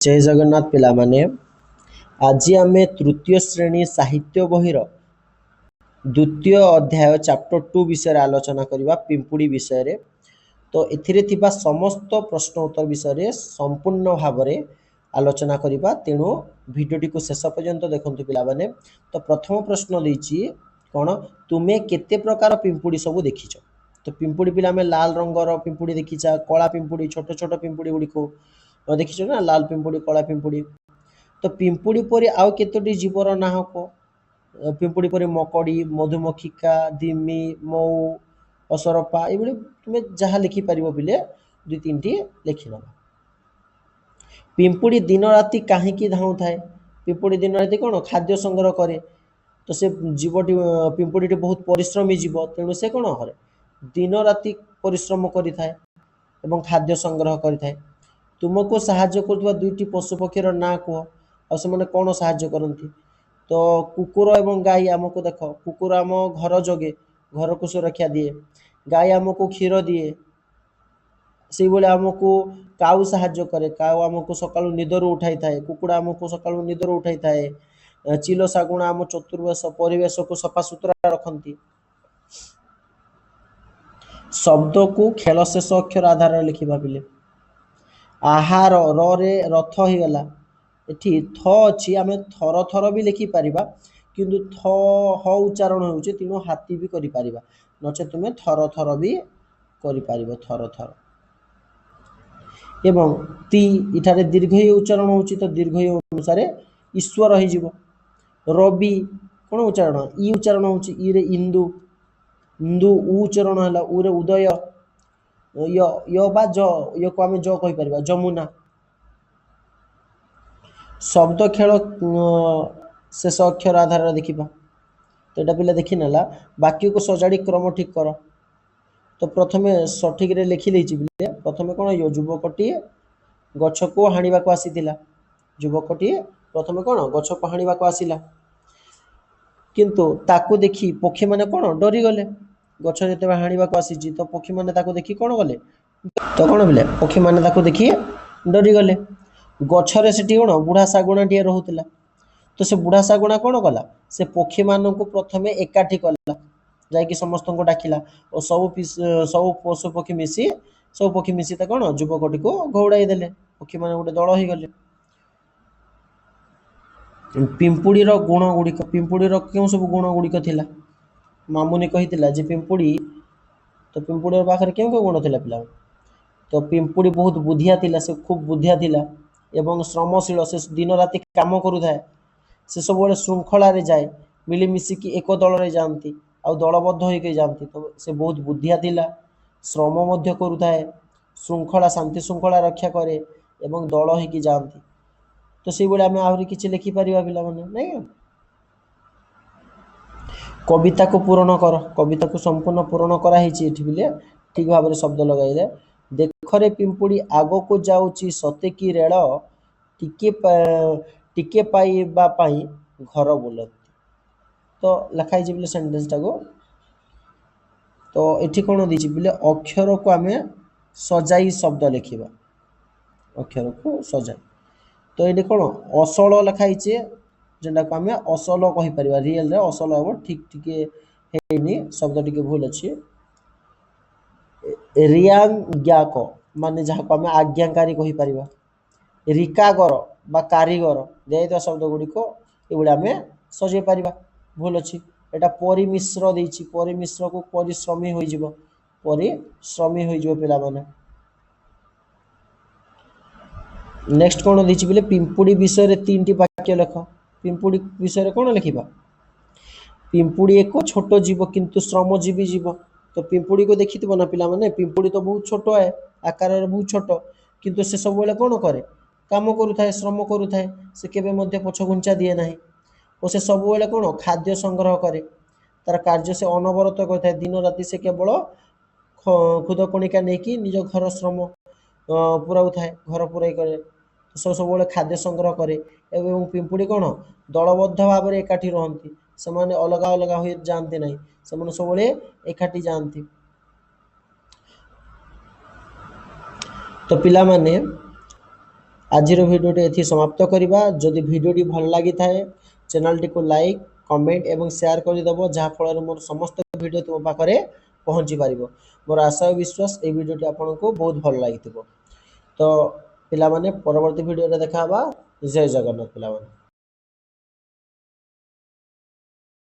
जय जगन्नाथ पिला माने आज आम तृतीय श्रेणी साहित्य बहिर द्वितीय अध्याय चैप्टर 2 विषय आलोचना करवा पिंपुड़ी विषय तो एथिरे समस्त प्रश्न उत्तर विषय संपूर्ण भाव में आलोचना करवा तेणु भिडटी को शेष पर्यंत देखु पिला माने तो प्रथम प्रश्न देछि कौन तुमे केते प्रकार पिंपुड़ी सब देखिछ। तो पिंपुड़ी पिला में लाल रंगर पिंपुड़ी देखीचा, कला पिंपुड़ी छोट छोट पिंपुड़ी गुड़ी को देखीछ ना, लाल पिंपुड़ी कला पिंपुड़ी। तो पिंपुड़ी परी आउ केतोटी जीवर ना को पिंपुड़ी परी मकड़ी, मधुमक्षिका, दिमी, मऊ, असरपा ये तुम जहाँ लिखिपर बोले दुई तीन टी लिखिन। पिंपुड़ी दिन राति कहीं धाऊ थाए। पिंपुड़ी दिन राति कौन खाद्य संग्रह करे। तो से जीवटी पिंपुड़ी बहुत परिश्रमी जीव तेणु से कौन करे दिन राति परिश्रम करि थाए एवं खाद्य संग्रह करि थाए। तुमको साहाଯ୍य कर दुईटी पशु पक्षीर ना कह आ से कौन साहाଯ୍य करती। तो कुकुर एवं गाई आमको देख, कुकुर आम घर जगे, घर को सुरक्षा दिए, गाई आमको क्षीर दिए, से भाई आमको काऊ साहाଯ୍य करे, काऊ आमको सका निदर उठाई थाए, कुकुड़ा आमको सका निदर उठाई थाए, चिल शागुणा आम चतुर्वेश परिवेश को सफा सुतरा रखती। शब्द को खेल शेष अक्षर आधार लिखा पिले आहार रे रथ हो गला एठी थ अच्छी आम थर थर भी लिखिपर किंतु थ ह उच्चारण हो तेणु हाथी भी कर नचे तुम्हें थर थर भी कर थर थर एवं ती इठारे दीर्घ उच्चारण हो तो दीर्घ अनुसार ईश्वर हो। रवि कौन उच्चारण ई उच्चारण हो इंदु, इंदु उच्चारण है उ रे उदय, य बा ज य को आम ज कहीपर जमुना। शब्द खेल शेष अक्षर आधार देखा। तो यहाँ पिला देखी ना वाक्य को सजाड़ी क्रम ठीक कर। तो प्रथम सठिक लिखी देती प्रथम कौन यो युवकटी गछ को हाणिबा को आसीथिला। युवकटी प्रथम कौन गछ को हाणिबा को आसिला किंतु ताकू देखी पक्षी माने कौन डरी गले। गछ जो हाणिबा को आसी तो पक्षी माने ताकू देखी कौन गले, तो कौन बोले पक्षी माने ताकू देखी डरी गले। गछरे से कौन बुढ़ा शागुणा टे रोला। तो से बुढ़ा शागुणा कौन कला से पक्षी मान को प्रथम एकाठी कला जाकि समस्त को डाकिला और सब पशु पक्षी मिसी कौन युवकटी को घौड़ाई देले। पक्षी मान गोटे दल हो गले। पिंपुड़ीर गुण गुड़िक पिंपुड़ीर क्यों सब गुण गुड़िक थिला मामुनी कही जे पिंपुड़ी। तो पिंपुड़ी पाखे क्यों क्यों गुण थिला पिला। तो पिंपुड़ी बहुत बुद्धिया थिला, से खूब बुद्धिया थिला एवं श्रमशील, से दिन राति काम करुए। से सब श्रृंखला जाए मिलमिशिकी एक दल रे जाती आ दलबद्ध होकर जाती। तो से बहुत बुद्धिया थिला, श्रम मध्य करुए, श्रृंखला शांति श्रृंखला रक्षा करे एवं दल होकर जाती। तो से आम आहरी किसी लिखिपर पिला नहीं। कविता को पूरण कर, कविता को संपूर्ण पूरण कराई बिले ठीक भाव में शब्द लगाइले देखरे पिंपुड़ी आग को जाऊँची सते कि रेल टिके पाइबा पाई घर बुलती। तो लिखाई बोले सेंटेंस टाको। तो ये कौन दीची बोले अक्षर को आम सजाई शब्द लिखा, अक्षर को सजाई। तो ये कौन असल लिखाई जेटा को आम असल कहीपर रियल असल हम ठीक टिके शब्द टी भूल अच्छे। रियांग्याक माने जहाँ को आम आज्ञाकारी कहीपर। रिकागर बा कारीगर दिया शब्द गुड़िक ये आम सजै पार भूल अच्छी। यहाँ परिमिश्र देती परिमिश्र को परिश्रमी हो परिश्रमी हो पिला माने। नेक्स्ट कौन देती बोले पिंपुड़ी विषय 3टी वाक्य लेख। पिंपुड़ी विषय कौन लिखा पिंपुड़ी एक छोट जीव किंतु श्रमजीवी जीव। तो पिंपुड़ी को देखी ना पिला माने पिंपुड़ी तो बहुत छोट है आकार बहुत छोट किंतु से सब कौन करे काम करुए श्रम करुए से केवे पछ घुंचा दिए ना और से सब कौन खाद्य संग्रह करे तार कार्य से अनवरत करता दिन राति से केवल खुद कणिका नहीं निज घर श्रम पुराऊ थाए घर पुराई करे सब खाद्य संग्रह करे एवं पिंपुड़ी कौन दलबद्ध भाव में एकाठी रहती से अलग अलग हो जाती ना से सब एकाठी जाती। तो पिला माने ଆଜିର ଭିଡ଼ିଓଟି ଏଠି ସମାପ୍ତ କରିବା। ଯଦି ଭିଡ଼ିଓଟି ଭଲ ଲାଗିଥାଏ ଚ୍ୟାନେଲଟିକୁ ଲାଇକ୍ କମେଣ୍ଟ ଏବଂ ସେୟାର କରିଦେବ, ଯାହାଫଳରେ ମୋର ସମସ୍ତ ଭିଡ଼ିଓ ତୁମ ପାଖରେ ପହଞ୍ଚି ପାରିବ। ମୋର ଆଶା ଓ ବିଶ୍ୱାସ ଏହି ଭିଡ଼ିଓଟି ଆପଣଙ୍କୁ ବହୁତ ଭଲ ଲାଗିଥିବ। ତ ପିଲାମାନେ ପରବର୍ତ୍ତୀ ଭିଡ଼ିଓରେ ଦେଖା ହେବା। ଜୟ ଜଗନ୍ନାଥ ପିଲାମାନେ।